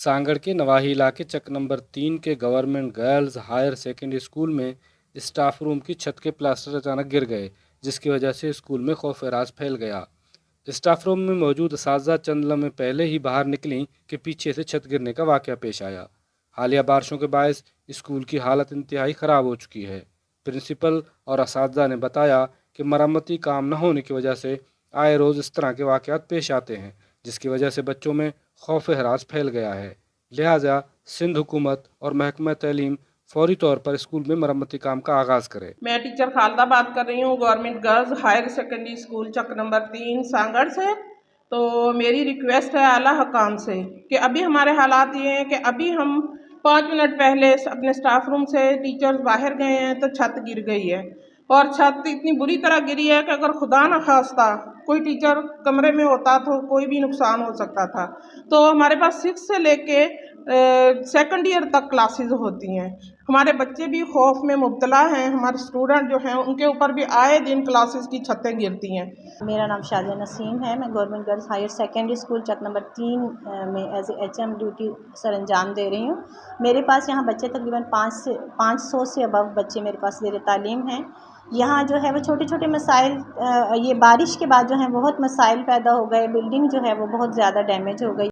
सांगड़ के नवाही इलाके चक नंबर 3 के government girls higher secondary school में स्टाफ रूम की छत के प्लास्टर अचानक गिर गए, जिसकी वजह से स्कूल में खौफ राज फैल गया। स्टाफ रूम में मौजूद असातिज़ा चंद लम्हे पहले ही बाहर निकली कि पीछे से छत गिरने का वाक़या पेश आया। हालिया बारिशों के बायस स्कूल की हालत इंतहाई ख़राब हो चुकी है। प्रिंसिपल और असातिज़ा ने बताया कि मरम्मती काम न होने की वजह से आए रोज़ इस तरह के वाक़यात पेश आते हैं, जिसकी वजह से बच्चों में खौफ हरास फैल गया है। लिहाजा सिंध हुकूमत और महकमा तालीम फौरी तौर पर स्कूल में मरम्मती काम का आगाज़ करे। मैं टीचर खालदा बात कर रही हूँ, government girls higher secondary school Chak number 3 Sanghar से। तो मेरी रिक्वेस्ट है आला हकाम से कि अभी हमारे हालात ये हैं कि अभी हम 5 मिनट पहले अपने स्टाफ रूम से टीचर्स बाहर गए हैं तो छत गिर गई है, और छत इतनी बुरी तरह गिरी है कि अगर खुदा न खास्ता कोई टीचर कमरे में होता तो कोई भी नुकसान हो सकता था। तो हमारे पास 6 से लेके सेकंड ईयर तक क्लासेस होती हैं। हमारे बच्चे भी खौफ में मुब्तला हैं, हमारे स्टूडेंट जो हैं उनके ऊपर भी आए दिन क्लासेस की छतें गिरती हैं। मेरा नाम शादिया नसीम है। मैं government girls higher secondary school Chak number 3 में एज ए HM ड्यूटी सर अंजाम दे रही हूँ। मेरे पास यहाँ बच्चे तकरीबन 500 से अबव बच्चे मेरे पास ज़ेर तालीम हैं। यहाँ जो है वो छोटे छोटे मसाइल, ये बारिश के बाद जो है बहुत मसाइल पैदा हो गए। बिल्डिंग जो है वो बहुत ज़्यादा डैमेज हो गई।